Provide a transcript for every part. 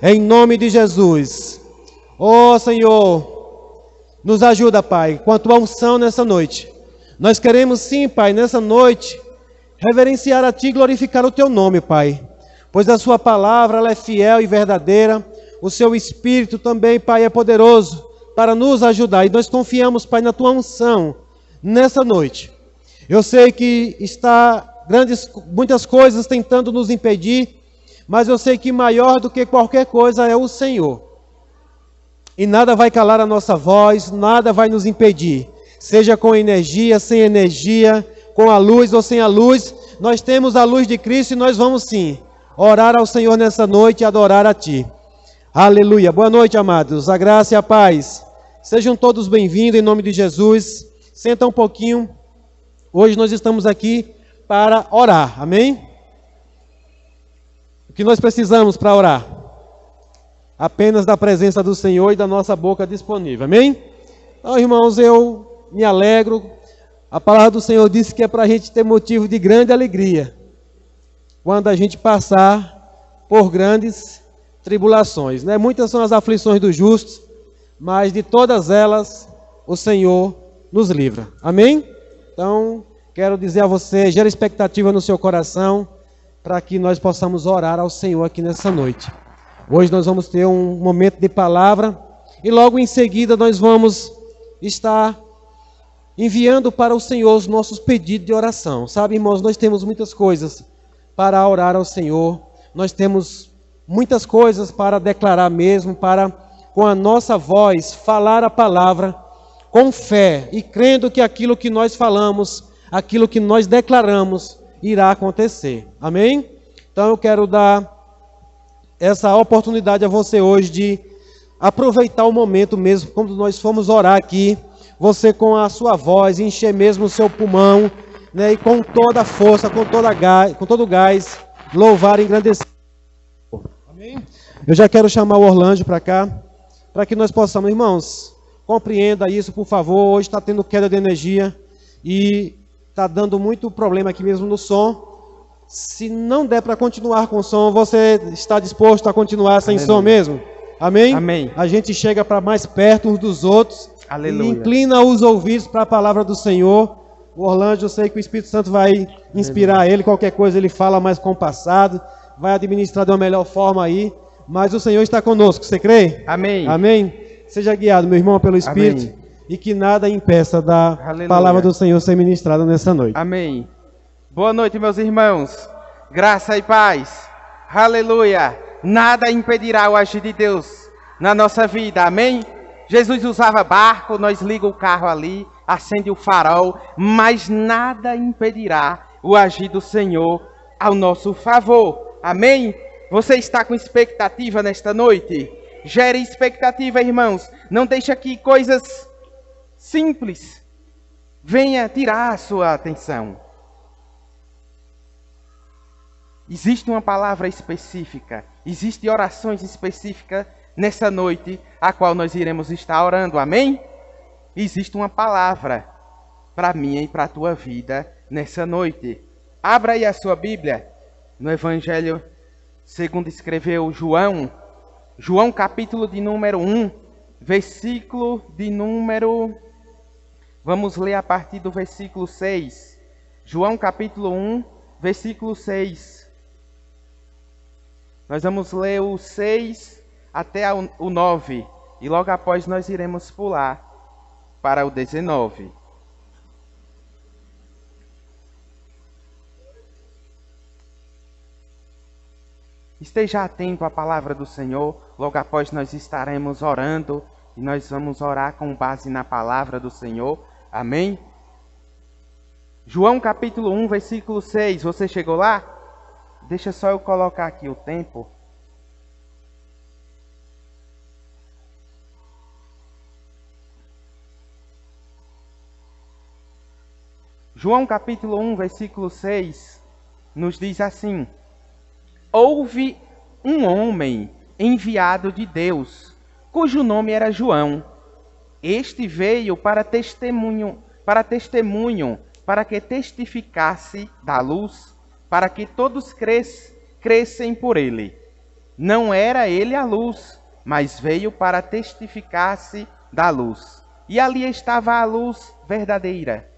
em nome de Jesus. Ó Senhor, nos ajuda, Pai, com a tua unção nessa noite. Nós queremos sim, Pai, nessa noite, reverenciar a Ti e glorificar o Teu nome, Pai. Pois a Sua palavra, ela é fiel e verdadeira. O Seu Espírito também, Pai, é poderoso para nos ajudar. E nós confiamos, Pai, na Tua unção nessa noite. Eu sei que está muitas coisas tentando nos impedir, mas eu sei que maior do que qualquer coisa é o Senhor. E nada vai calar a nossa voz, nada vai nos impedir. Seja com energia, sem energia, com a luz ou sem a luz, nós temos a luz de Cristo e nós vamos sim orar ao Senhor nessa noite e adorar a Ti. Aleluia. Boa noite, amados. A graça e a paz. Sejam todos bem-vindos em nome de Jesus. Senta um pouquinho. Hoje nós estamos aqui para orar. Amém? O que nós precisamos para orar? Apenas da presença do Senhor e da nossa boca disponível. Amém? Então, irmãos, eu me alegro. A palavra do Senhor disse que é para a gente ter motivo de grande alegria quando a gente passar por grandes tribulações, né? Muitas são as aflições dos justos, mas de todas elas o Senhor nos livra. Amém? Então, quero dizer a você, gera expectativa no seu coração para que nós possamos orar ao Senhor aqui nessa noite. Hoje nós vamos ter um momento de palavra e logo em seguida nós vamos estar enviando para o Senhor os nossos pedidos de oração. Sabe, irmãos, nós temos muitas coisas para orar ao Senhor. Nós temos muitas coisas para declarar mesmo, para com a nossa voz falar a palavra com fé e crendo que aquilo que nós falamos, aquilo que nós declaramos irá acontecer. Amém? Então eu quero dar essa oportunidade a você hoje de aproveitar o momento mesmo, quando nós formos orar aqui, você com a sua voz, encher mesmo o seu pulmão, né, e com toda a força, com todo o gás, louvar e engrandecer. Amém? Eu já quero chamar o Orlando para cá, para que nós possamos, irmãos, compreenda isso, por favor. Hoje está tendo queda de energia e está dando muito problema aqui mesmo no som. Se não der para continuar com o som, você está disposto a continuar sem som mesmo? Amém? Amém. A gente chega para mais perto uns dos outros. Aleluia. E inclina os ouvidos para a palavra do Senhor. O Orlando, eu sei que o Espírito Santo vai inspirar ele. Qualquer coisa ele fala mais compassado. Vai administrar de uma melhor forma aí. Mas o Senhor está conosco. Você crê? Amém. Amém? Seja guiado, meu irmão, pelo Espírito. Amém. E que nada impeça da Aleluia. palavra do Senhor ser ministrada nessa noite. Amém. Boa noite, meus irmãos. Graça e paz. Aleluia. Nada impedirá o agir de Deus na nossa vida. Amém? Jesus usava barco, nós ligamos o carro ali, acende o farol, mas nada impedirá o agir do Senhor ao nosso favor. Amém? Você está com expectativa nesta noite? Gere expectativa, irmãos. Não deixe aqui coisas simples venha tirar a sua atenção. Existe uma palavra específica, existe orações específicas nessa noite, a qual nós iremos estar orando, amém? Existe uma palavra para mim e para a tua vida nessa noite. Abra aí a sua Bíblia, no Evangelho segundo escreveu João, João capítulo de número 1, versículo de número... Vamos ler a partir do versículo 6. João capítulo 1, versículo 6. Nós vamos ler o 6 até o 9. E logo após nós iremos pular para o 19. Esteja atento à palavra do Senhor. Logo após nós estaremos orando. E nós vamos orar com base na palavra do Senhor. Amém? João capítulo 1, versículo 6. Você chegou lá? Deixa só eu colocar aqui o tempo. João capítulo 1, versículo 6, nos diz assim: Houve um homem enviado de Deus, cujo nome era João. Este veio para testemunho, para que testificasse da luz, para que todos crescem por ele. Não era ele a luz, mas veio para testificar-se da luz. E ali estava a luz verdadeira,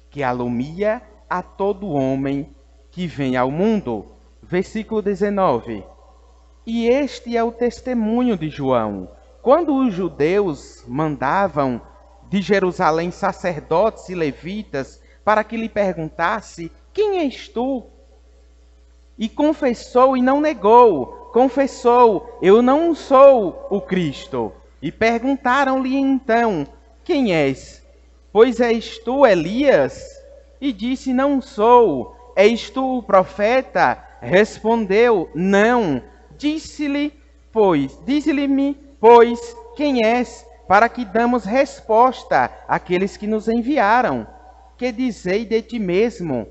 que alumia a todo homem que vem ao mundo. Versículo 19. E este é o testemunho de João. Quando os judeus mandavam de Jerusalém sacerdotes e levitas para que lhe perguntasse: quem és tu? E confessou e não negou. Confessou: eu não sou o Cristo. E perguntaram-lhe então: quem és? Pois és tu Elias? E disse: não sou. És tu o profeta? Respondeu: não. Disse-lhe, pois, quem és, para que damos resposta àqueles que nos enviaram. Que dizei de ti mesmo?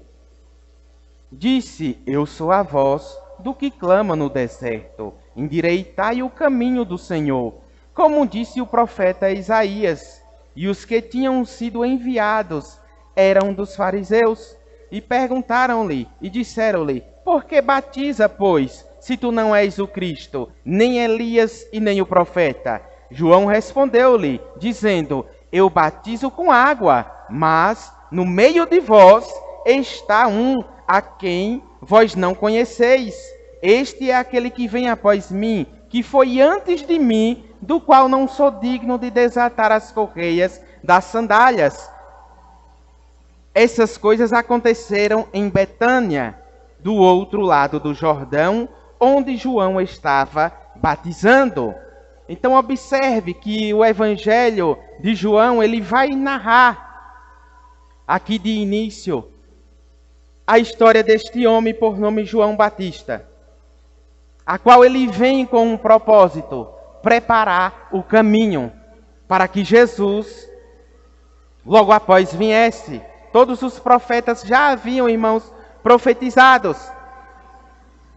Disse: eu sou a voz do que clama no deserto. Endireitai o caminho do Senhor, como disse o profeta Isaías. E os que tinham sido enviados eram dos fariseus. E perguntaram-lhe, e disseram-lhe: por que batiza, pois, se tu não és o Cristo, nem Elias e nem o profeta? João respondeu-lhe, dizendo: eu batizo com água, mas no meio de vós está um a quem vós não conheceis. Este é aquele que vem após mim, que foi antes de mim, do qual não sou digno de desatar as correias das sandálias. Essas coisas aconteceram em Betânia, do outro lado do Jordão, onde João estava batizando. Então observe que o evangelho de João, ele vai narrar aqui de início a história deste homem por nome João Batista, a qual ele vem com um propósito: preparar o caminho para que Jesus logo após viesse. Todos os profetas já haviam, irmãos, profetizados.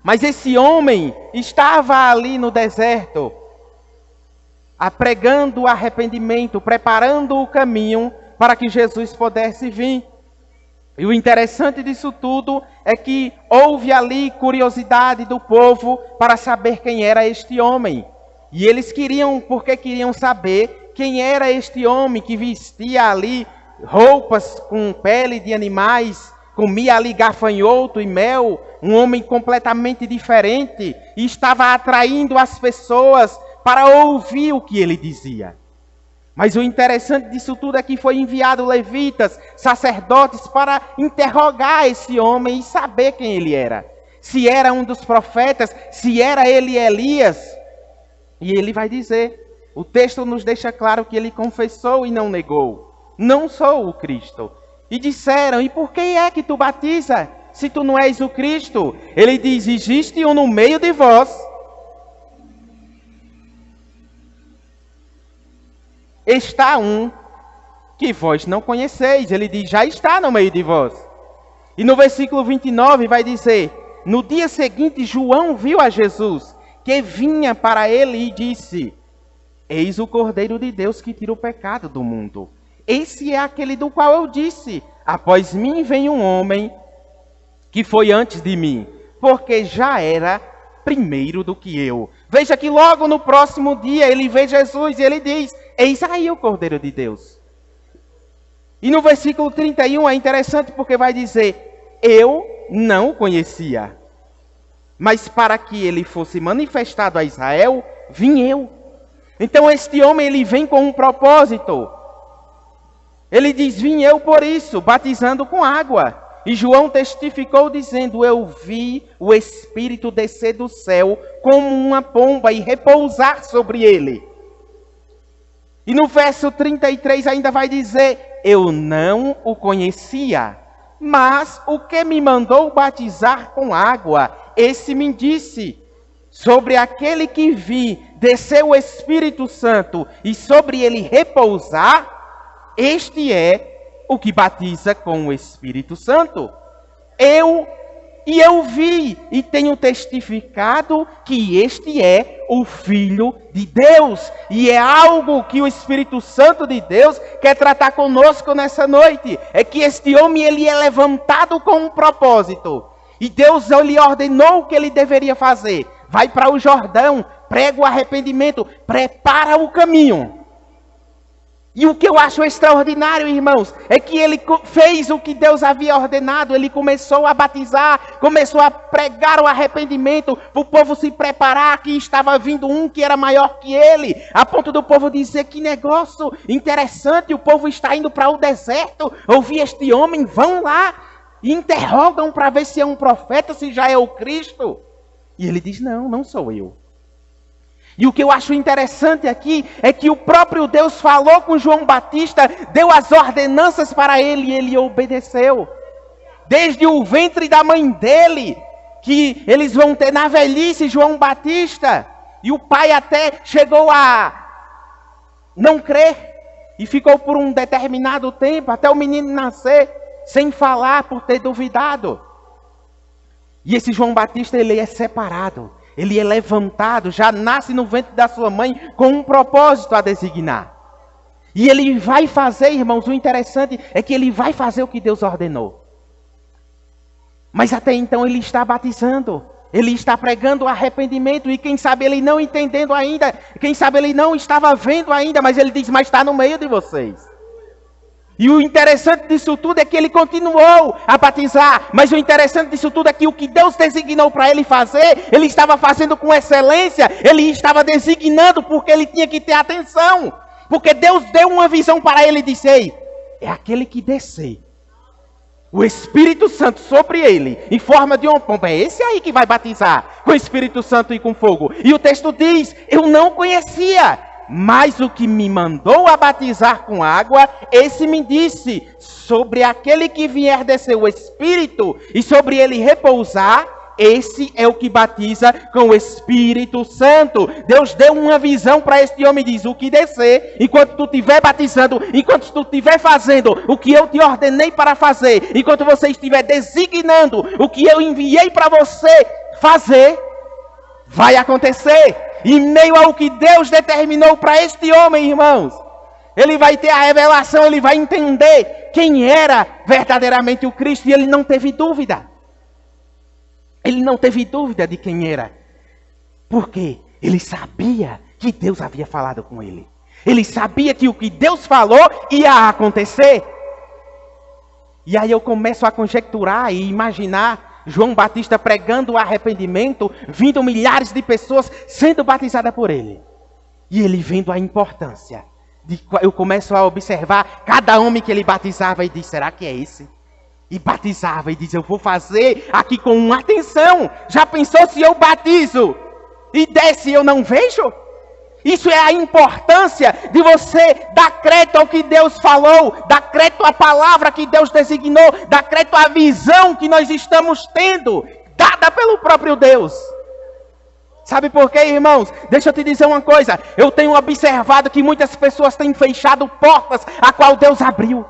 Mas esse homem estava ali no deserto, pregando o arrependimento, preparando o caminho para que Jesus pudesse vir. E o interessante disso tudo é que houve ali curiosidade do povo para saber quem era este homem. E eles queriam saber quem era este homem que vestia ali roupas com pele de animais, comia ali gafanhoto e mel, um homem completamente diferente, e estava atraindo as pessoas para ouvir o que ele dizia. Mas o interessante disso tudo é que foi enviado levitas, sacerdotes, para interrogar esse homem e saber quem ele era. Se era um dos profetas, se era ele Elias. E ele vai dizer, o texto nos deixa claro que ele confessou e não negou: não sou o Cristo. E disseram: e por que é que tu batiza, se tu não és o Cristo? Ele diz: existe um no meio de vós, está um que vós não conheceis. Ele diz: já está no meio de vós. E no versículo 29 vai dizer: no dia seguinte João viu a Jesus, que vinha para ele, e disse: eis o Cordeiro de Deus que tira o pecado do mundo. Esse é aquele do qual eu disse: após mim vem um homem que foi antes de mim, porque já era primeiro do que eu. Veja que logo no próximo dia ele vê Jesus e ele diz: eis aí o Cordeiro de Deus. E no versículo 31 é interessante porque vai dizer: eu não o conhecia, mas para que ele fosse manifestado a Israel, vim eu. Então este homem, ele vem com um propósito. Ele diz: vim eu por isso, batizando com água. E João testificou dizendo: eu vi o Espírito descer do céu como uma pomba e repousar sobre ele. E no verso 33 ainda vai dizer: eu não o conhecia, mas o que me mandou batizar com água, esse me disse: sobre aquele que vi descer o Espírito Santo e sobre ele repousar, este é o que batiza com o Espírito Santo. Eu vi e tenho testificado que este é o Filho de Deus. E é algo que o Espírito Santo de Deus quer tratar conosco nessa noite. É que este homem, ele é levantado com um propósito. E Deus lhe ordenou o que ele deveria fazer: vai para o Jordão, prega o arrependimento, prepara o caminho. E o que eu acho extraordinário, irmãos, é que ele fez o que Deus havia ordenado. Ele começou a batizar, começou a pregar o arrependimento, para o povo se preparar, que estava vindo um que era maior que ele, a ponto do povo dizer: que negócio interessante, o povo está indo para o deserto, ouvir este homem, vão lá, e interrogam para ver se é um profeta, se já é o Cristo. E ele diz: não, não sou eu. E o que eu acho interessante aqui é que o próprio Deus falou com João Batista, deu as ordenanças para ele e ele obedeceu. Desde o ventre da mãe dele, que eles vão ter na velhice João Batista. E o pai até chegou a não crer e ficou por um determinado tempo, até o menino nascer, sem falar por ter duvidado. E esse João Batista, ele é separado. Ele é levantado, já nasce no ventre da sua mãe com um propósito a designar. E ele vai fazer, irmãos, o interessante é que ele vai fazer o que Deus ordenou. Mas até então ele está batizando, ele está pregando o arrependimento e quem sabe ele não entendendo ainda, quem sabe ele não estava vendo ainda, mas ele diz: mas está no meio de vocês. E o interessante disso tudo é que ele continuou a batizar. Mas o interessante disso tudo é que o que Deus designou para ele fazer, ele estava fazendo com excelência. Ele estava designando porque ele tinha que ter atenção. Porque Deus deu uma visão para ele e disse: ei, é aquele que descer o Espírito Santo sobre ele, em forma de uma pomba. É esse aí que vai batizar com o Espírito Santo e com fogo. E o texto diz: eu não conhecia. Mas o que me mandou a batizar com água, esse me disse: sobre aquele que vier descer o Espírito e sobre ele repousar, esse é o que batiza com o Espírito Santo. Deus deu uma visão para este homem e diz: o que descer, enquanto tu estiver batizando, enquanto tu estiver fazendo o que eu te ordenei para fazer, enquanto você estiver designando o que eu enviei para você fazer, vai acontecer. Em meio ao que Deus determinou para este homem, irmãos, ele vai ter a revelação, ele vai entender quem era verdadeiramente o Cristo. E ele não teve dúvida. Ele não teve dúvida de quem era. Porque ele sabia que Deus havia falado com ele. Ele sabia que o que Deus falou ia acontecer. E aí eu começo a conjecturar e imaginar João Batista pregando o arrependimento, vindo milhares de pessoas sendo batizadas por ele. E ele vendo a importância. Eu começo a observar cada homem que ele batizava e diz: será que é esse? E batizava e diz: eu vou fazer aqui com uma atenção. Já pensou se eu batizo e desce e eu não vejo? Isso é a importância de você dar crédito ao que Deus falou, dar crédito à palavra que Deus designou, dar crédito à visão que nós estamos tendo, dada pelo próprio Deus. Sabe por quê, irmãos? Deixa eu te dizer uma coisa. Eu tenho observado que muitas pessoas têm fechado portas a qual Deus abriu.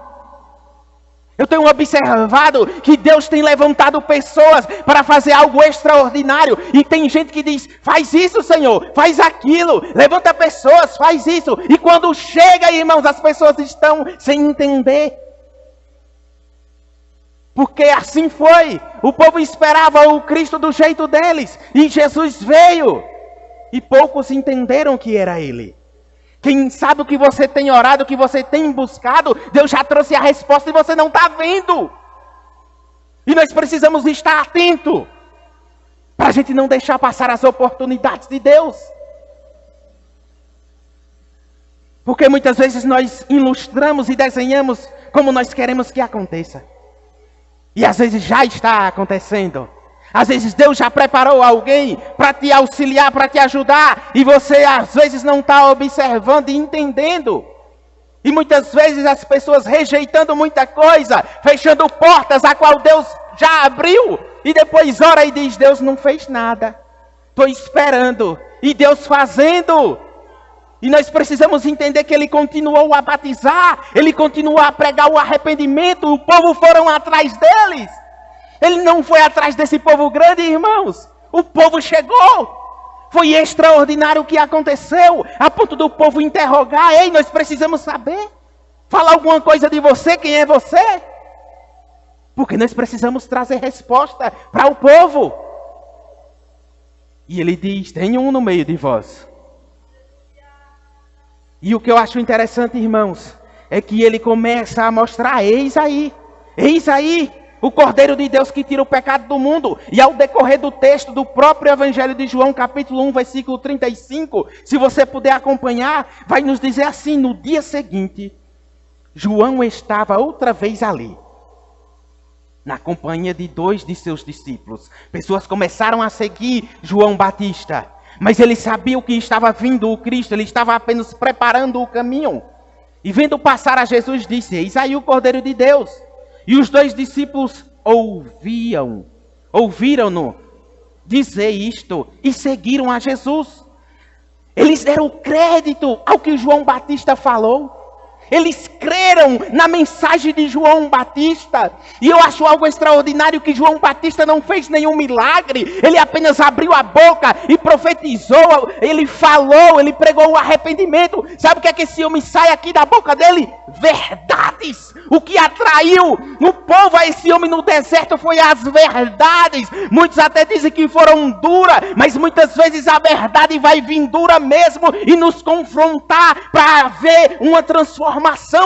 Eu tenho observado que Deus tem levantado pessoas para fazer algo extraordinário. E tem gente que diz: faz isso, Senhor, faz aquilo, levanta pessoas, faz isso. E quando chega, irmãos, as pessoas estão sem entender. Porque assim foi. O povo esperava o Cristo do jeito deles. E Jesus veio. E poucos entenderam que era Ele. Quem sabe o que você tem orado, o que você tem buscado, Deus já trouxe a resposta e você não está vendo. E nós precisamos estar atentos, para a gente não deixar passar as oportunidades de Deus. Porque muitas vezes nós ilustramos e desenhamos como nós queremos que aconteça. E às vezes já está acontecendo. Às vezes Deus já preparou alguém para te auxiliar, para te ajudar. E você às vezes não está observando e entendendo. E muitas vezes as pessoas rejeitando muita coisa, fechando portas a qual Deus já abriu. E depois ora e diz: Deus não fez nada. Estou esperando. E Deus fazendo. E nós precisamos entender que Ele continuou a batizar. Ele continuou a pregar o arrependimento. O povo foram atrás deles. Ele não foi atrás desse povo grande, irmãos. O povo chegou. Foi extraordinário o que aconteceu. A ponto do povo interrogar: ei, nós precisamos saber. Fala alguma coisa de você, quem é você? Porque nós precisamos trazer resposta para o povo. E ele diz: tem um no meio de vós. E o que eu acho interessante, irmãos, é que ele começa a mostrar: eis aí, o Cordeiro de Deus que tira o pecado do mundo. E ao decorrer do texto do próprio Evangelho de João, capítulo 1, versículo 35, se você puder acompanhar, vai nos dizer assim: no dia seguinte, João estava outra vez ali, na companhia de 2 de seus discípulos. Pessoas começaram a seguir João Batista, mas ele sabia o que estava vindo, o Cristo, ele estava apenas preparando o caminho. E vendo passar a Jesus, disse: eis aí o Cordeiro de Deus. E os 2 discípulos ouviram-no dizer isto e seguiram a Jesus. Eles deram crédito ao que João Batista falou. Eles creram na mensagem de João Batista. E eu acho algo extraordinário que João Batista não fez nenhum milagre. Ele apenas abriu a boca e profetizou. Ele falou, ele pregou o arrependimento. Sabe o que é que esse homem sai aqui da boca dele? Verdades. O que atraiu o povo a esse homem no deserto foi as verdades. Muitos até dizem que foram duras, mas muitas vezes a verdade vai vir dura mesmo e nos confrontar para haver uma transformação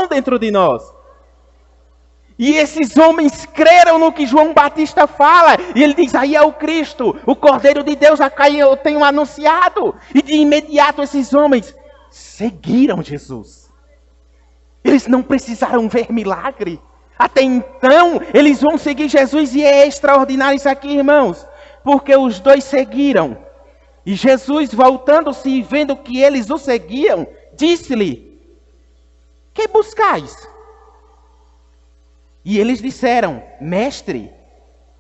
dentro de nós. E esses homens creram no que João Batista fala. E ele diz: aí é o Cristo, o Cordeiro de Deus a quem eu tenho anunciado. E de imediato esses homens seguiram Jesus. Eles não precisaram ver milagre. Até então eles vão seguir Jesus. E é extraordinário isso aqui, irmãos, porque os 2 seguiram. E Jesus, voltando-se e vendo que eles o seguiam, disse-lhe: que buscais? E eles disseram: mestre,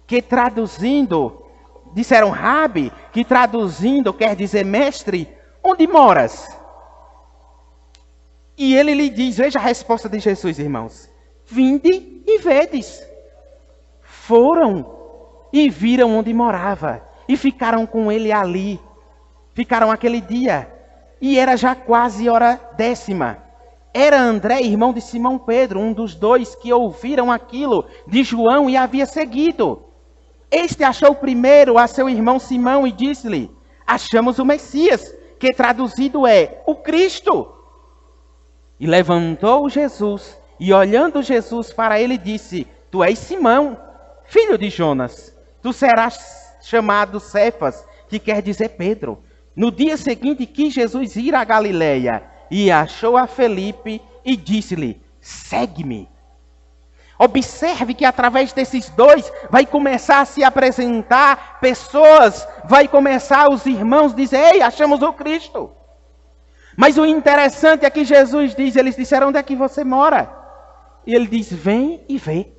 que traduzindo, disseram Rabi, que traduzindo quer dizer mestre, onde moras? E ele lhe diz, veja a resposta de Jesus, irmãos: vinde e vedes. Foram e viram onde morava, e ficaram com ele ali. Ficaram aquele dia, e era já quase hora 10ª. Era André, irmão de Simão Pedro, um dos 2 que ouviram aquilo de João e havia seguido. Este achou primeiro a seu irmão Simão e disse-lhe: achamos o Messias, que traduzido é o Cristo. E levantou Jesus, e olhando Jesus para ele disse: tu és Simão, filho de Jonas, tu serás chamado Cefas, que quer dizer Pedro. No dia seguinte quis Jesus ir a Galileia, e achou a Felipe e disse-lhe: segue-me. Observe que através desses 2 vai começar a se apresentar pessoas, vai começar os irmãos dizer: ei, achamos o Cristo. Mas o interessante é que Jesus diz, eles disseram: onde é que você mora? E ele diz: vem e vê.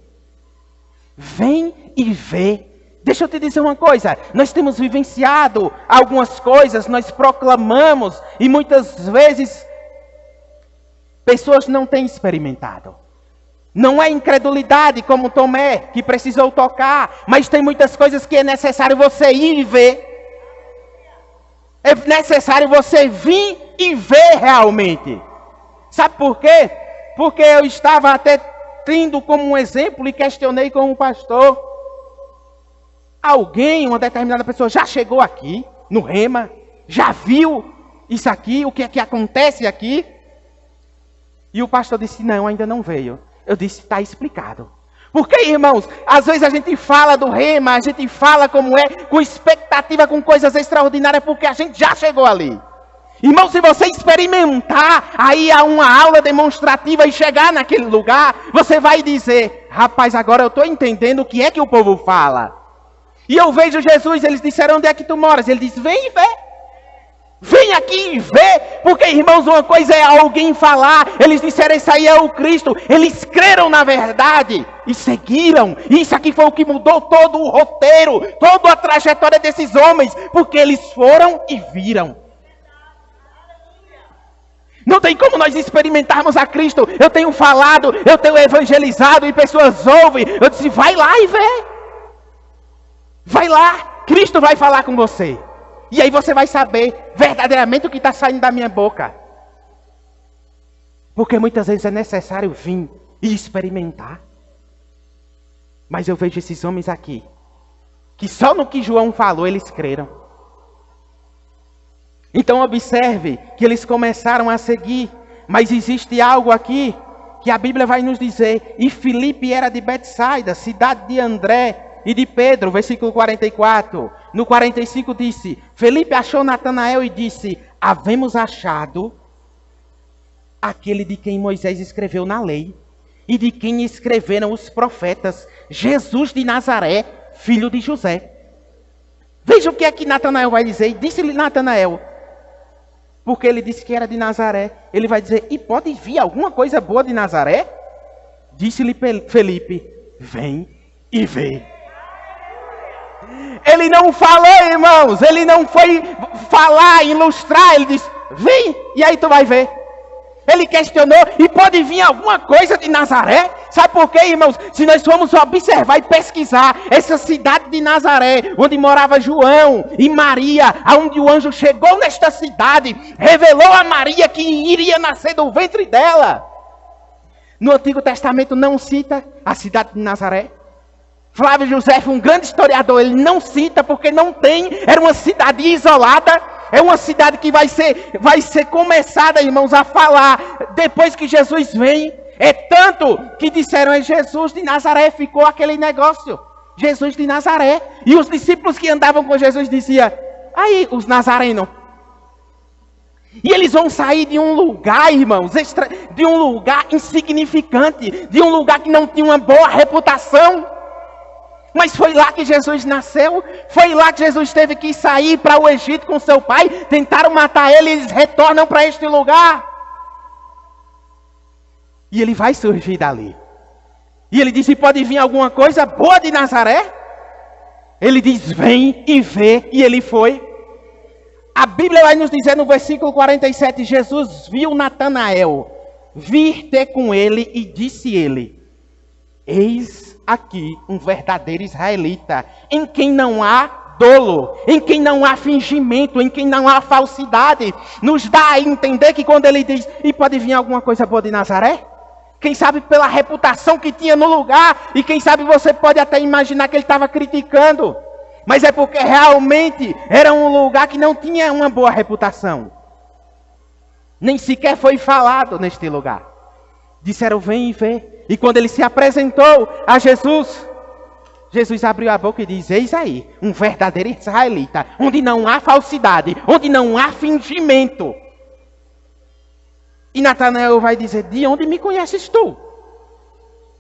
Vem e vê. Deixa eu te dizer uma coisa, nós temos vivenciado algumas coisas, nós proclamamos e muitas vezes pessoas não têm experimentado. Não é incredulidade como Tomé, que precisou tocar, mas tem muitas coisas que é necessário você ir e ver. É necessário você vir e ver realmente. Sabe por quê? Porque eu estava até tendo como um exemplo e questionei com o pastor. Alguém, uma determinada pessoa, já chegou aqui no Rema? Já viu isso aqui? O que é que acontece aqui? E o pastor disse: não, ainda não veio. Eu disse: está explicado. Porque, irmãos, às vezes a gente fala do Rema, a gente fala como é, com expectativa, com coisas extraordinárias, porque a gente já chegou ali. Irmão, se você experimentar, aí há uma aula demonstrativa e chegar naquele lugar, você vai dizer: rapaz, agora eu estou entendendo o que é que o povo fala. E eu vejo Jesus, eles disseram: onde é que tu moras? Ele disse: vem e vê. Vem aqui e vê, porque, irmãos, uma coisa é alguém falar, eles disseram: esse aí é o Cristo, eles creram na verdade e seguiram. Isso aqui foi o que mudou todo o roteiro, toda a trajetória desses homens, porque eles foram e viram. Não tem como nós experimentarmos a Cristo. Eu tenho falado, eu tenho evangelizado e pessoas ouvem. Eu disse: vai lá e vê. Vai lá, Cristo vai falar com você. E aí você vai saber verdadeiramente o que está saindo da minha boca. Porque muitas vezes é necessário vir e experimentar. Mas eu vejo esses homens aqui, que só no que João falou eles creram. Então observe que eles começaram a seguir, mas existe algo aqui que a Bíblia vai nos dizer. E Filipe era de Betsaida, cidade de André e de Pedro, versículo 44. No 45 disse: Filipe achou Natanael e disse: havemos achado aquele de quem Moisés escreveu na lei e de quem escreveram os profetas, Jesus de Nazaré, filho de José. Veja o que é que Natanael vai dizer. E disse-lhe Natanael, porque ele disse que era de Nazaré, ele vai dizer: e pode vir alguma coisa boa de Nazaré? Disse-lhe Felipe: vem e vê. Ele não falou, irmãos, ele não foi falar, ilustrar, ele disse: vem e aí tu vai ver. Ele questionou: e pode vir alguma coisa de Nazaré? Sabe por quê, irmãos? Se nós formos observar e pesquisar essa cidade de Nazaré, onde morava João e Maria, aonde o anjo chegou nesta cidade, revelou a Maria que iria nascer do ventre dela. No Antigo Testamento não cita a cidade de Nazaré. Flávio José, um grande historiador, ele não cita porque não tem, era uma cidade isolada. É uma cidade que vai ser começada, irmãos, a falar depois que Jesus vem. É tanto que disseram: é Jesus de Nazaré. Ficou aquele negócio, Jesus de Nazaré. E os discípulos que andavam com Jesus diziam: aí, os nazarenos. E eles vão sair de um lugar, irmãos, de um lugar insignificante, de um lugar que não tinha uma boa reputação. Mas foi lá que Jesus nasceu, foi lá que Jesus teve que sair para o Egito com seu pai, tentaram matar ele e eles retornam para este lugar. E ele vai surgir dali. E ele diz: e pode vir alguma coisa boa de Nazaré? Ele diz: vem e vê, e ele foi. A Bíblia vai nos dizer no versículo 47, Jesus viu Natanael vir ter com ele e disse ele: eis aqui um verdadeiro israelita, em quem não há dolo, em quem não há fingimento, em quem não há falsidade. Nos dá a entender que quando ele diz: e pode vir alguma coisa boa de Nazaré? Quem sabe pela reputação que tinha no lugar, e quem sabe você pode até imaginar que ele estava criticando, mas é porque realmente era um lugar que não tinha uma boa reputação. Nem sequer foi falado neste lugar. Disseram: vem e vê. E quando ele se apresentou a Jesus, Jesus abriu a boca e diz: eis aí, um verdadeiro israelita, onde não há falsidade, onde não há fingimento. E Natanael vai dizer: de onde me conheces tu?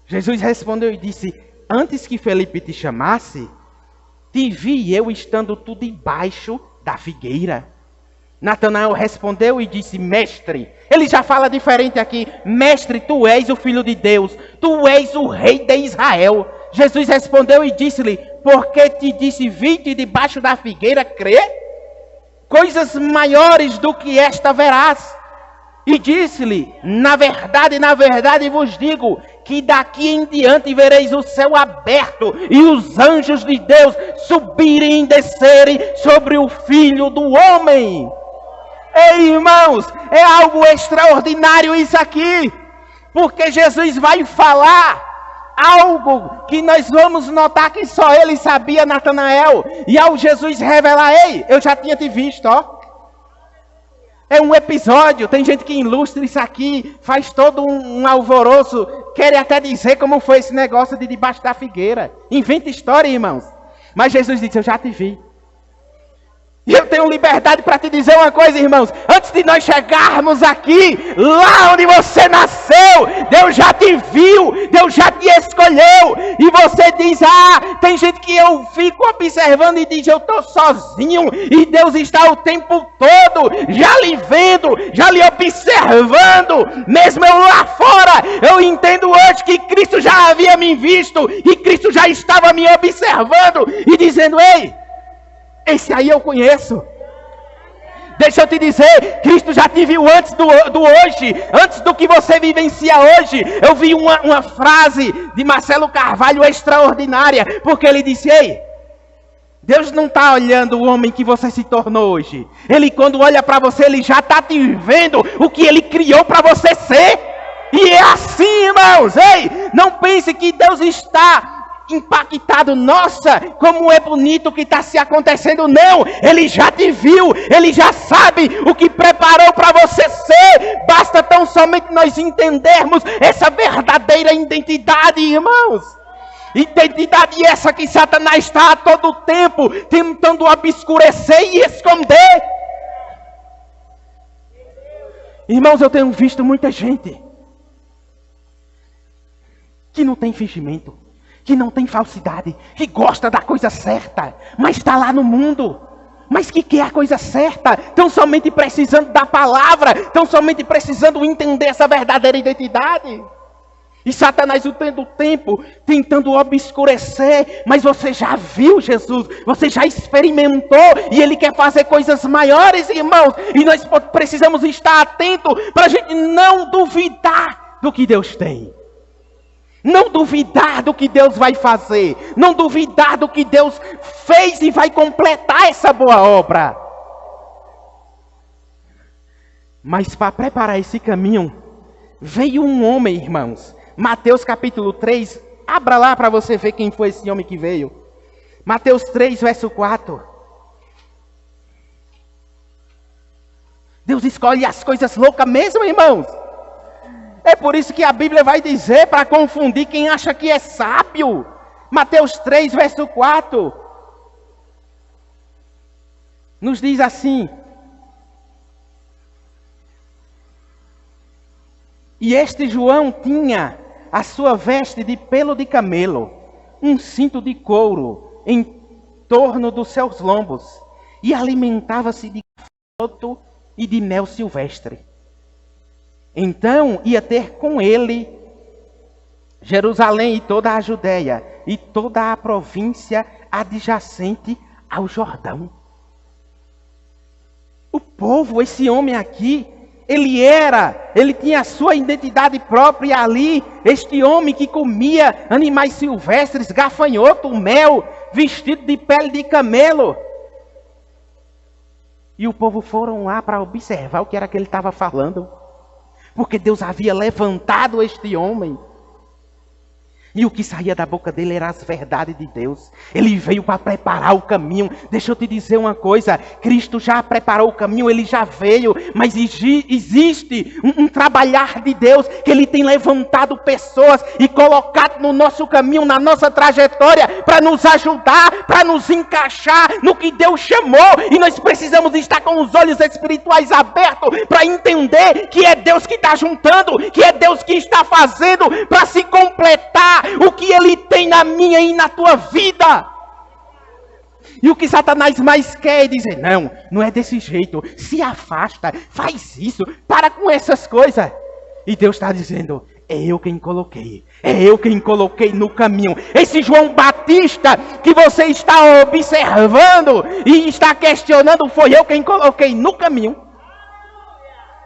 Jesus respondeu e disse: antes que Felipe te chamasse, te vi eu estando tu debaixo da figueira. Natanael respondeu e disse: mestre. Ele já fala diferente aqui: mestre, tu és o Filho de Deus, tu és o Rei de Israel. Jesus respondeu e disse-lhe: porque te disse, vi-te debaixo da figueira, crê? Coisas maiores do que esta verás. E disse-lhe: na verdade vos digo, que daqui em diante vereis o céu aberto e os anjos de Deus subirem e descerem sobre o Filho do Homem. Ei, irmãos, é algo extraordinário isso aqui, porque Jesus vai falar algo que nós vamos notar que só ele sabia, Natanael. E ao Jesus revelar: ei, eu já tinha te visto, ó. É um episódio, tem gente que ilustra isso aqui, faz todo um alvoroço, quer até dizer como foi esse negócio de debaixo da figueira. Inventa história, irmãos. Mas Jesus disse: eu já te vi. E eu tenho liberdade para te dizer uma coisa, irmãos. Antes de nós chegarmos aqui, lá onde você nasceu, Deus já te viu, Deus já te escolheu. E você diz: ah, tem gente que eu fico observando e diz: eu estou sozinho. E Deus está o tempo todo já lhe vendo, já lhe observando. Mesmo eu lá fora, eu entendo hoje que Cristo já havia me visto. E Cristo já estava me observando e dizendo: ei, esse aí eu conheço. Deixa eu te dizer, Cristo já te viu antes do hoje, antes do que você vivencia hoje. Eu vi uma frase de Marcelo Carvalho extraordinária, porque ele disse: ei, Deus não está olhando o homem que você se tornou hoje. Ele, quando olha para você, ele já está te vendo o que ele criou para você ser. E é assim, irmãos. Ei, não pense que Deus está impactado. Nossa, como é bonito o que está se acontecendo. Não, Ele já te viu, Ele já sabe o que preparou para você ser. Basta tão somente nós entendermos essa verdadeira identidade, irmãos. Identidade essa que Satanás está a todo tempo tentando obscurecer e esconder. Irmãos, eu tenho visto muita gente que não tem fingimento, que não tem falsidade, que gosta da coisa certa, mas está lá no mundo, mas que quer a coisa certa, estão somente precisando da palavra, estão somente precisando entender essa verdadeira identidade. E Satanás o tempo tentando obscurecer, mas você já viu Jesus, você já experimentou, e Ele quer fazer coisas maiores, irmãos, e nós precisamos estar atentos para a gente não duvidar do que Deus tem. Não duvidar do que Deus vai fazer. Não duvidar do que Deus fez e vai completar essa boa obra. Mas para preparar esse caminho, veio um homem, irmãos. Mateus capítulo 3. Abra lá para você ver quem foi esse homem que veio. Mateus 3, verso 4. Deus escolhe as coisas loucas mesmo, irmãos. É por isso que a Bíblia vai dizer, para confundir quem acha que é sábio. Mateus 3, verso 4. Nos diz assim: e este João tinha a sua veste de pelo de camelo, um cinto de couro em torno dos seus lombos, e alimentava-se de gafanhoto e de mel silvestre. Então ia ter com ele Jerusalém e toda a Judéia e toda a província adjacente ao Jordão. O povo, esse homem aqui, ele tinha a sua identidade própria ali. Este homem que comia animais silvestres, gafanhoto, mel, vestido de pele de camelo. E o povo foram lá para observar o que era que ele estava falando. Porque Deus havia levantado este homem. E o que saía da boca dele era as verdades de Deus. Ele veio para preparar o caminho. Deixa eu te dizer uma coisa. Cristo já preparou o caminho, ele já veio. Mas existe um trabalhar de Deus, que ele tem levantado pessoas e colocado no nosso caminho, na nossa trajetória, para nos ajudar, para nos encaixar no que Deus chamou. E nós precisamos estar com os olhos espirituais abertos para entender que é Deus que está juntando, que é Deus que está fazendo para se completar o que Ele tem na minha e na tua vida. E o que Satanás mais quer é dizer: não é desse jeito, se afasta, faz isso, para com essas coisas. E Deus está dizendo: é eu quem coloquei, é eu quem coloquei no caminho. Esse João Batista que você está observando e está questionando, foi eu quem coloquei no caminho,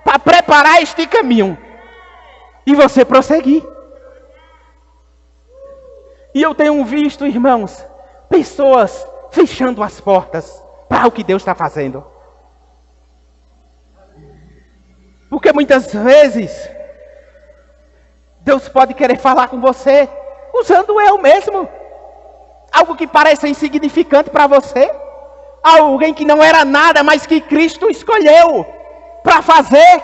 para preparar este caminho e você prosseguir. E eu tenho visto, irmãos, pessoas fechando as portas para o que Deus está fazendo. Porque muitas vezes Deus pode querer falar com você usando eu mesmo. Algo que parece insignificante para você. Alguém que não era nada, mas que Cristo escolheu para fazer.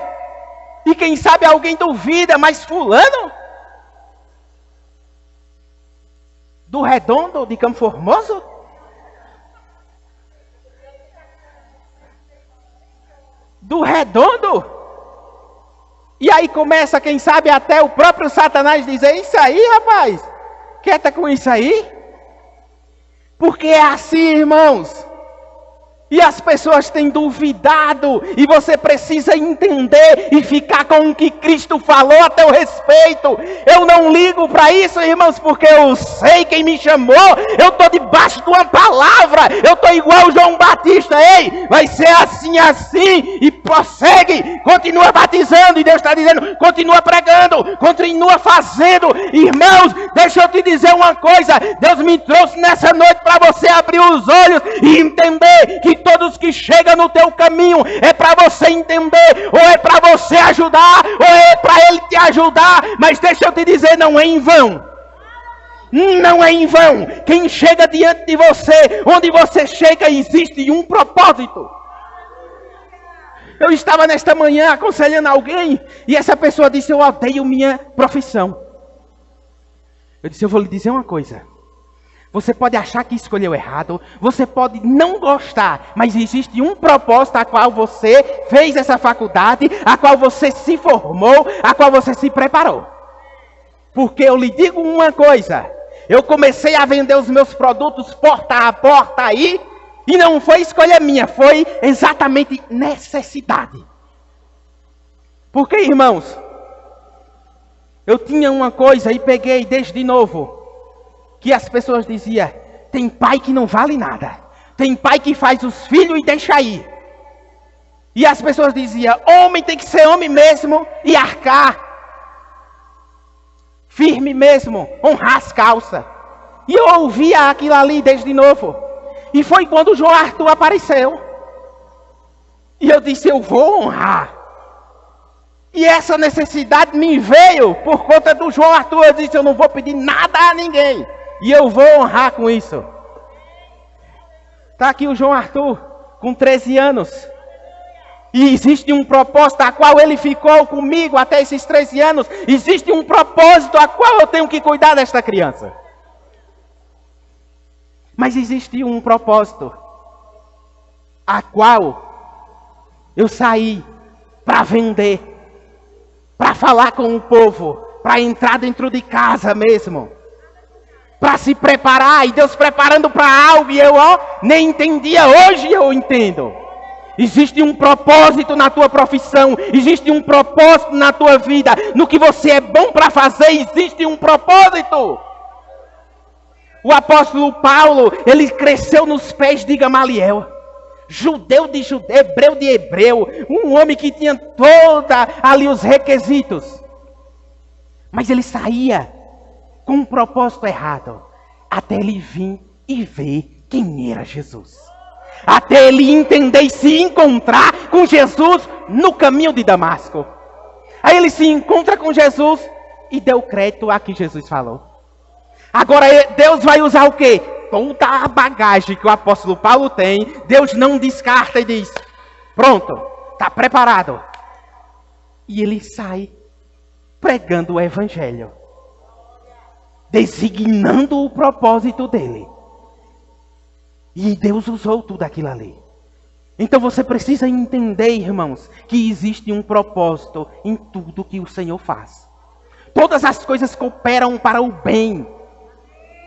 E quem sabe alguém duvida, mas fulano do Redondo, de Campo Formoso? Do Redondo? E aí começa, quem sabe, até o próprio Satanás dizer: isso aí, rapaz, quieta com isso aí? Porque é assim, irmãos. E as pessoas têm duvidado, e você precisa entender e ficar com o que Cristo falou a teu respeito. Eu não ligo para isso, irmãos, porque eu sei quem me chamou. Eu estou debaixo de uma palavra. Eu estou igual João Batista. Ei, vai ser assim, assim, e prossegue, continua batizando. E Deus está dizendo: continua pregando, continua fazendo. Irmãos, deixa eu te dizer uma coisa. Deus me trouxe nessa noite para você abrir os olhos e entender que todos que chegam no teu caminho é para você entender, ou é para você ajudar, ou é para Ele te ajudar. Mas deixa eu te dizer, não é em vão. Não é em vão. Quem chega diante de você, onde você chega, existe um propósito. Eu estava nesta manhã aconselhando alguém, e essa pessoa disse: eu odeio minha profissão. Eu disse: eu vou lhe dizer uma coisa. Você pode achar que escolheu errado, você pode não gostar, mas existe um propósito a qual você fez essa faculdade, a qual você se formou, a qual você se preparou. Porque eu lhe digo uma coisa, eu comecei a vender os meus produtos porta a porta aí, e não foi escolha minha, foi exatamente necessidade. Porque, irmãos, eu tinha uma coisa e peguei desde novo, que as pessoas diziam: tem pai que não vale nada, tem pai que faz os filhos e deixa aí. E as pessoas diziam: homem tem que ser homem mesmo e arcar, firme mesmo, honrar as calças. E eu ouvia aquilo ali desde novo. E foi quando o João Arthur apareceu. E eu disse: eu vou honrar. E essa necessidade me veio por conta do João Arthur. Eu disse: eu não vou pedir nada a ninguém, e eu vou honrar com isso. Está aqui o João Arthur, com 13 anos. E existe um propósito a qual ele ficou comigo até esses 13 anos. Existe um propósito a qual eu tenho que cuidar desta criança. Mas existe um propósito a qual eu saí para vender, para falar com o povo, para entrar dentro de casa mesmo, para se preparar, e Deus preparando para algo, e eu nem entendia, hoje eu entendo. Existe um propósito na tua profissão, existe um propósito na tua vida, no que você é bom para fazer, existe um propósito. O apóstolo Paulo, ele cresceu nos pés de Gamaliel, judeu de judeu, hebreu de hebreu, um homem que tinha toda ali os requisitos. Mas ele saía com um propósito errado, até ele vir e ver quem era Jesus. Até ele entender e se encontrar com Jesus no caminho de Damasco. Aí ele se encontra com Jesus e deu crédito a que Jesus falou. Agora Deus vai usar o quê? Toda a bagagem que o apóstolo Paulo tem, Deus não descarta e diz: pronto, está preparado. E ele sai pregando o evangelho, designando o propósito dele. E Deus usou tudo aquilo ali. Então você precisa entender, irmãos, que existe um propósito em tudo que o Senhor faz. Todas as coisas cooperam para o bem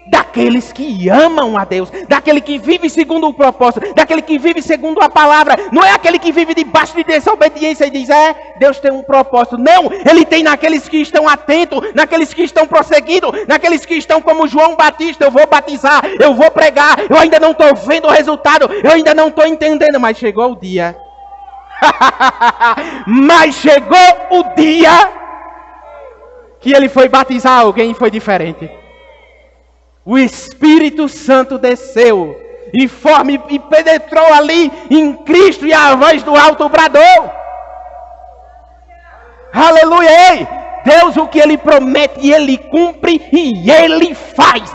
daqueles que amam a Deus, daquele que vive segundo o propósito, daquele que vive segundo a palavra. Não é aquele que vive debaixo de desobediência e diz: Deus tem um propósito. Não, ele tem naqueles que estão atentos, naqueles que estão prosseguindo, naqueles que estão como João Batista: eu vou batizar, eu vou pregar, eu ainda não estou vendo o resultado, eu ainda não estou entendendo, mas chegou o dia. Mas chegou o dia que ele foi batizar alguém e foi diferente. O Espírito Santo desceu e penetrou ali em Cristo, e a voz do alto bradou: aleluia! Ei, Deus, o que Ele promete, Ele cumpre e Ele faz.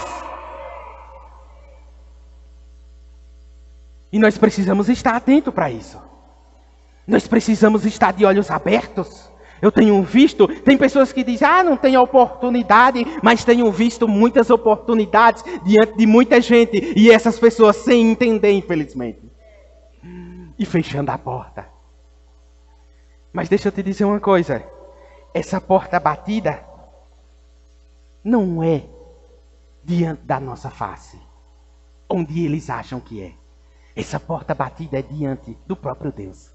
E nós precisamos estar atentos para isso. Nós precisamos estar de olhos abertos. Eu tenho visto, tem pessoas que dizem: não tem oportunidade, mas tenho visto muitas oportunidades diante de muita gente, e essas pessoas sem entender, infelizmente, e fechando a porta. Mas deixa eu te dizer uma coisa: essa porta batida não é diante da nossa face, onde eles acham que é. Essa porta batida é diante do próprio Deus.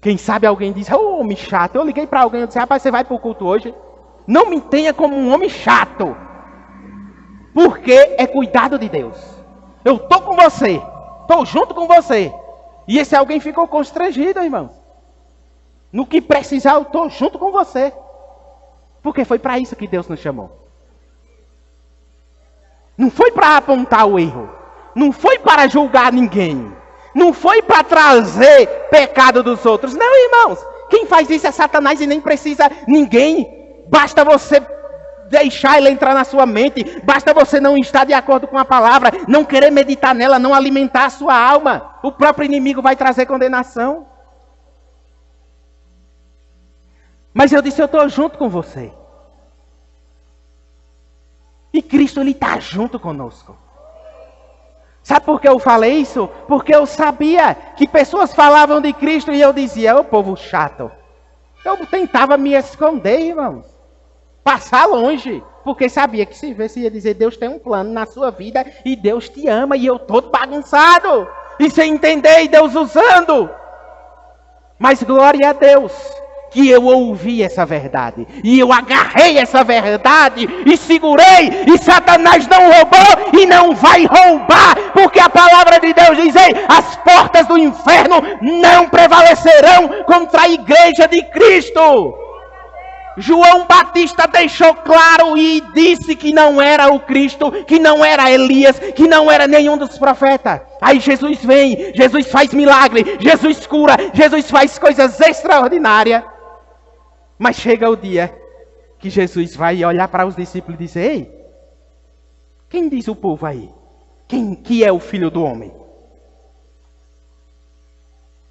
Quem sabe alguém diz: homem chato. Eu liguei para alguém e disse: rapaz, você vai para o culto hoje? Não me tenha como um homem chato, porque é cuidado de Deus. Eu estou com você, estou junto com você. E esse alguém ficou constrangido, irmãos. No que precisar, eu estou junto com você, porque foi para isso que Deus nos chamou. Não foi para apontar o erro, não foi para julgar ninguém, não foi para trazer pecado dos outros. Não, irmãos. Quem faz isso é Satanás, e nem precisa ninguém. Basta você deixar ela entrar na sua mente. Basta você não estar de acordo com a palavra, não querer meditar nela, não alimentar a sua alma. O próprio inimigo vai trazer condenação. Mas eu disse, eu estou junto com você. E Cristo, Ele está junto conosco. Sabe por que eu falei isso? Porque eu sabia que pessoas falavam de Cristo e eu dizia, ô povo chato. Eu tentava me esconder, irmãos. Passar longe. Porque sabia que se visse ia dizer, Deus tem um plano na sua vida e Deus te ama e eu todo bagunçado. E sem entender e Deus usando. Mas glória a Deus que eu ouvi essa verdade. E eu agarrei essa verdade e segurei. E Satanás não roubou e não vai roubar. Porque a palavra de Deus diz, ei, as portas do inferno não prevalecerão contra a igreja de Cristo. João Batista deixou claro e disse que não era o Cristo, que não era Elias, que não era nenhum dos profetas. Aí Jesus vem, Jesus faz milagre, Jesus cura, Jesus faz coisas extraordinárias. Mas chega o dia que Jesus vai olhar para os discípulos e dizer, ei, quem diz o povo aí? Quem que é o Filho do Homem?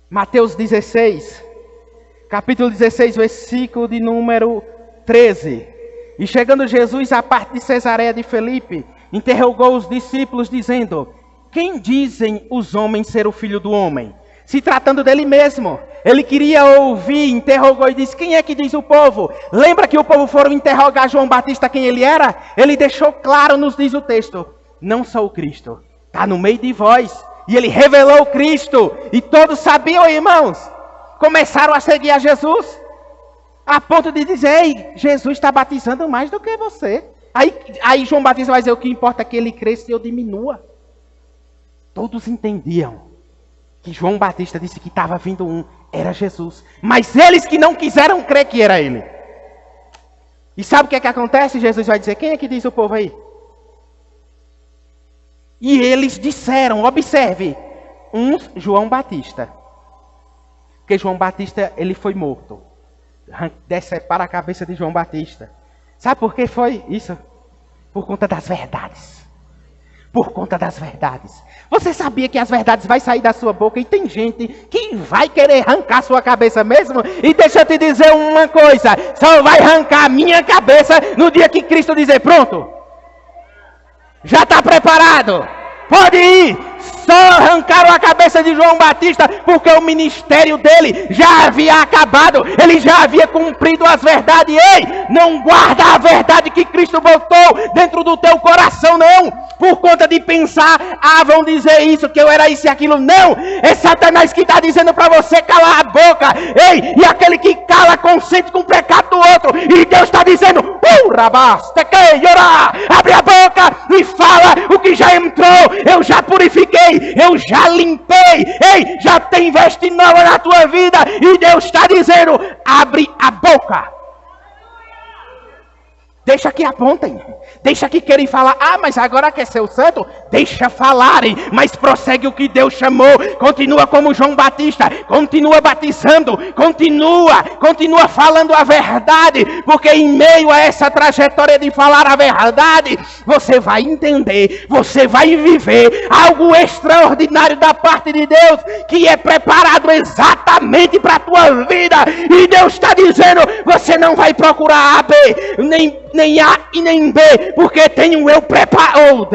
Mateus 16, capítulo 16, versículo de número 13. E chegando Jesus à parte de Cesareia de Filipe, interrogou os discípulos dizendo, quem dizem os homens ser o Filho do Homem? Se tratando dele mesmo. Ele queria ouvir, interrogou e disse, quem é que diz o povo? Lembra que o povo foram interrogar João Batista quem ele era? Ele deixou claro, nos diz o texto, não sou o Cristo, está no meio de vós. E ele revelou o Cristo. E todos sabiam, irmãos. Começaram a seguir a Jesus. A ponto de dizer, ei, Jesus está batizando mais do que você. Aí João Batista vai dizer, o que importa é que ele cresça e eu diminua. Todos entendiam que João Batista disse que estava vindo um, era Jesus. Mas eles que não quiseram crer que era ele. E sabe o que é que acontece? Jesus vai dizer, quem é que diz o povo aí? E eles disseram, observe, uns João Batista. Porque João Batista, ele foi morto. Decepara a cabeça de João Batista. Sabe por que foi isso? Por conta das verdades. Por conta das verdades. Você sabia que as verdades vão sair da sua boca e tem gente que vai querer arrancar sua cabeça mesmo? E deixa eu te dizer uma coisa, só vai arrancar a minha cabeça no dia que Cristo dizer, pronto. Já está preparado? Pode ir. Só arrancaram a cabeça de João Batista porque o ministério dele já havia acabado. Ele já havia cumprido as verdades. Ei, não guarda a verdade que Cristo botou dentro do teu coração, não. Por conta de pensar, vão dizer isso, que eu era isso e aquilo. Não, é Satanás que está dizendo para você calar a boca. Ei, e aquele que cala consente com o pecado do outro. E Deus está dizendo, abre a boca e fala o que já entrou. Eu já purifiquei. Eu já limpei. Ei, já tem veste nova na tua vida. E Deus está dizendo, abre a boca. Deixa que apontem. Deixa que querem falar. Mas agora quer ser o santo? Deixa falarem. Mas prossegue o que Deus chamou. Continua como João Batista. Continua batizando. Continua falando a verdade. Porque em meio a essa trajetória de falar a verdade, você vai entender. Você vai viver algo extraordinário da parte de Deus. Que é preparado exatamente para a tua vida. E Deus está dizendo, você não vai procurar A, B, nem A e nem B, porque tenho eu preparado.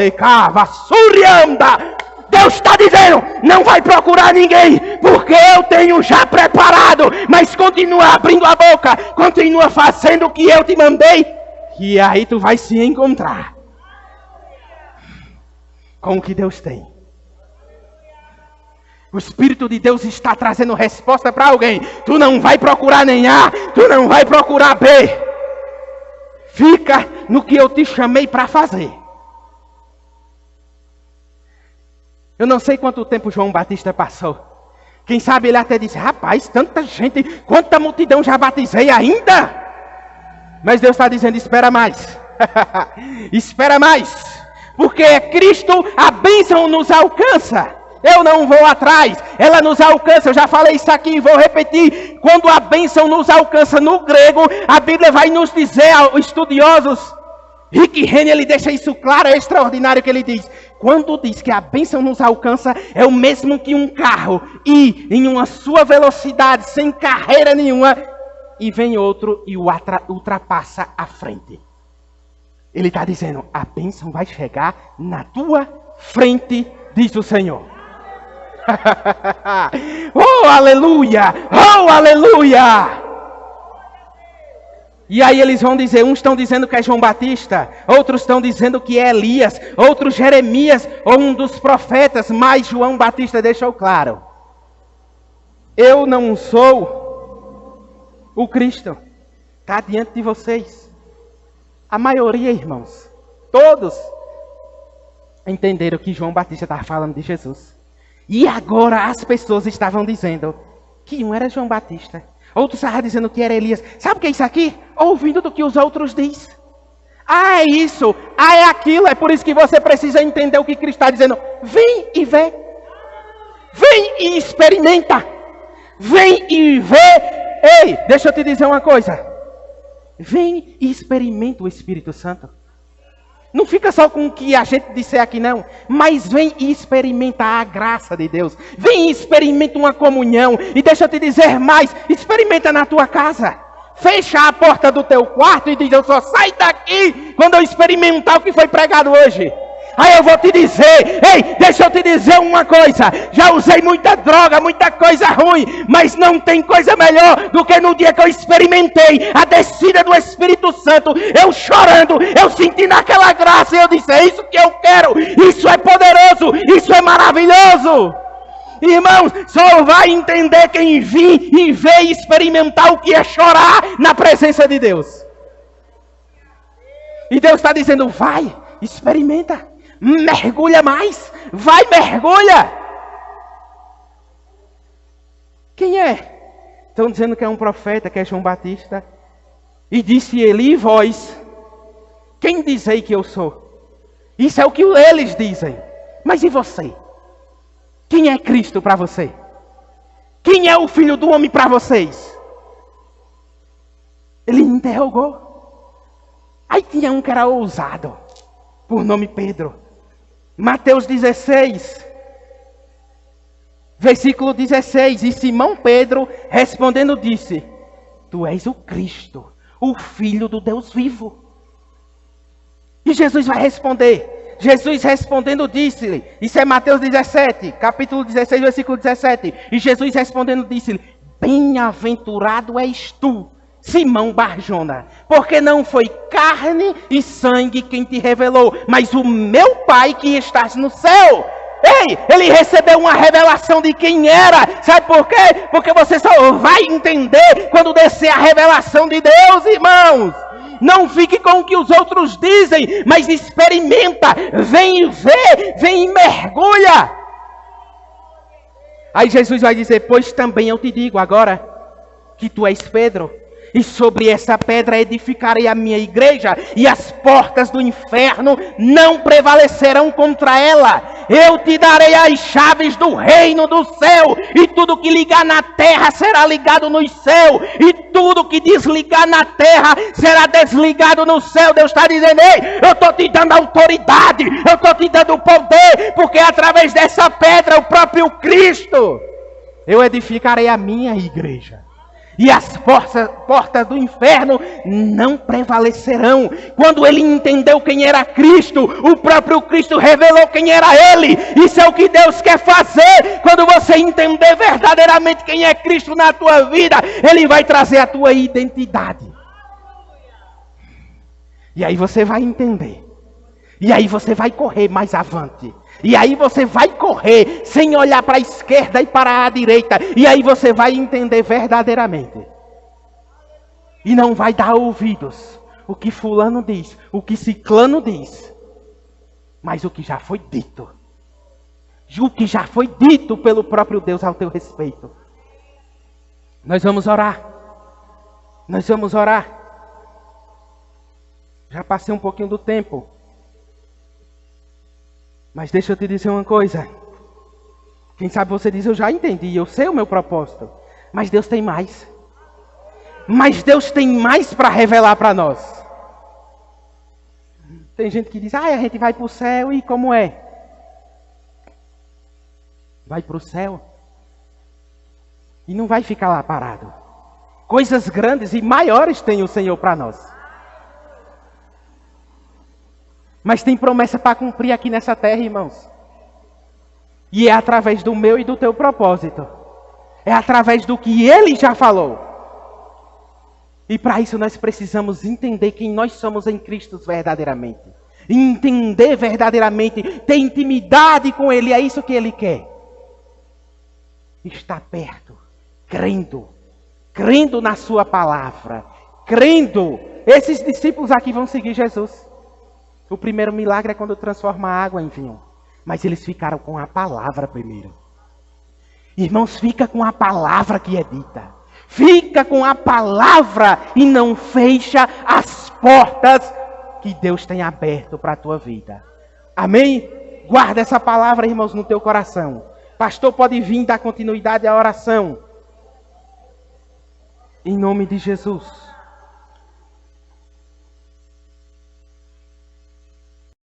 Deus está dizendo, não vai procurar ninguém, porque eu tenho já preparado. Mas continua abrindo a boca, continua fazendo o que eu te mandei, e aí tu vai se encontrar com o que Deus tem. O Espírito de Deus está trazendo resposta para alguém. Tu não vai procurar nem A, tu não vai procurar B. Fica no que eu te chamei para fazer. Eu não sei quanto tempo João Batista passou. Quem sabe ele até disse, rapaz, tanta gente, quanta multidão já batizei ainda? Mas Deus está dizendo, espera mais. Espera mais. Porque é Cristo, a bênção nos alcança. Eu não vou atrás, ela nos alcança. Eu já falei isso aqui e vou repetir. Quando a bênção nos alcança no grego, a Bíblia vai nos dizer, estudiosos, Rick Renner, ele deixa isso claro, é extraordinário que ele diz. Quando diz que a bênção nos alcança, é o mesmo que um carro ir em uma sua velocidade, sem carreira nenhuma, e vem outro e o ultrapassa à frente. Ele está dizendo, a bênção vai chegar na tua frente, diz o Senhor. Oh, aleluia! Oh, aleluia! E aí eles vão dizer, uns estão dizendo que é João Batista, outros estão dizendo que é Elias, outros Jeremias ou um dos profetas, mas João Batista deixou claro. Eu não sou o Cristo, está diante de vocês. A maioria, irmãos, todos entenderam que João Batista estava falando de Jesus. E agora as pessoas estavam dizendo que um era João Batista. Outros estavam dizendo que era Elias. Sabe o que é isso aqui? Ouvindo do que os outros dizem. Ah, é isso. Ah, é aquilo. É por isso que você precisa entender o que Cristo está dizendo. Vem e vê. Vem e experimenta. Vem e vê. Ei, deixa eu te dizer uma coisa. Vem e experimenta o Espírito Santo. Não fica só com o que a gente disser aqui não, mas vem e experimenta a graça de Deus. Vem e experimenta uma comunhão. E deixa eu te dizer mais, experimenta na tua casa. Fecha a porta do teu quarto e diz, eu só saio daqui quando eu experimentar o que foi pregado hoje. Aí eu vou te dizer, ei, deixa eu te dizer uma coisa. Já usei muita droga, muita coisa ruim, mas não tem coisa melhor do que no dia que eu experimentei a descida do Espírito Santo. Eu chorando, eu sentindo aquela graça e eu disse, é isso que eu quero. Isso é poderoso, isso é maravilhoso. Irmãos, só vai entender quem vir e ver e experimentar o que é chorar na presença de Deus. E Deus está dizendo, vai, experimenta. Mergulha mais. Vai, mergulha. Quem é? Estão dizendo que é um profeta, que é João Batista. E disse ele, e vós? Quem dizei que eu sou? Isso é o que eles dizem. Mas e você? Quem é Cristo para você? Quem é o Filho do Homem para vocês? Ele interrogou. Aí tinha um que era ousado, por nome Pedro. Mateus 16, versículo 16. E Simão Pedro, respondendo, disse, tu és o Cristo, o Filho do Deus vivo. E Jesus vai responder. Jesus respondendo, disse-lhe, isso é Mateus 17, capítulo 16, versículo 17. E Jesus respondendo, disse-lhe, bem-aventurado és tu, Simão Barjona, porque não foi carne e sangue quem te revelou, mas o meu Pai que estás no céu. Ei, ele recebeu uma revelação de quem era. Sabe por quê? Porque você só vai entender quando descer a revelação de Deus, irmãos. Não fique com o que os outros dizem, mas experimenta, vem e vê, vem e mergulha. Aí Jesus vai dizer, pois também eu te digo agora que tu és Pedro. E sobre essa pedra edificarei a minha igreja, e as portas do inferno não prevalecerão contra ela. Eu te darei as chaves do reino do céu, e tudo que ligar na terra será ligado no céu, e tudo que desligar na terra será desligado no céu. Deus está dizendo, ei, eu estou te dando autoridade, eu estou te dando poder, porque através dessa pedra, o próprio Cristo, eu edificarei a minha igreja. E as portas do inferno não prevalecerão. Quando ele entendeu quem era Cristo, o próprio Cristo revelou quem era ele. Isso é o que Deus quer fazer. Quando você entender verdadeiramente quem é Cristo na tua vida, ele vai trazer a tua identidade. E aí você vai entender. E aí você vai correr mais avante. E aí você vai correr sem olhar para a esquerda e para a direita. E aí você vai entender verdadeiramente. E não vai dar ouvidos o que fulano diz, o que ciclano diz. Mas o que já foi dito. O que já foi dito pelo próprio Deus ao teu respeito. Nós vamos orar. Nós vamos orar. Já passei um pouquinho do tempo. Mas deixa eu te dizer uma coisa. Quem sabe você diz, eu já entendi, eu sei o meu propósito. Mas Deus tem mais. Mas Deus tem mais para revelar para nós. Tem gente que diz, a gente vai para o céu e como é? Vai para o céu e não vai ficar lá parado. Coisas grandes e maiores tem o Senhor para nós. Mas tem promessa para cumprir aqui nessa terra, irmãos. E é através do meu e do teu propósito. É através do que Ele já falou. E para isso nós precisamos entender quem nós somos em Cristo verdadeiramente. Entender verdadeiramente, ter intimidade com Ele, é isso que Ele quer. Estar perto, crendo na sua palavra, crendo. Esses discípulos aqui vão seguir Jesus. O primeiro milagre é quando transforma a água em vinho. Mas eles ficaram com a palavra primeiro. Irmãos, fica com a palavra que é dita. Fica com a palavra e não fecha as portas que Deus tem aberto para a tua vida. Amém? Guarda essa palavra, irmãos, no teu coração. Pastor pode vir dar continuidade à oração. Em nome de Jesus.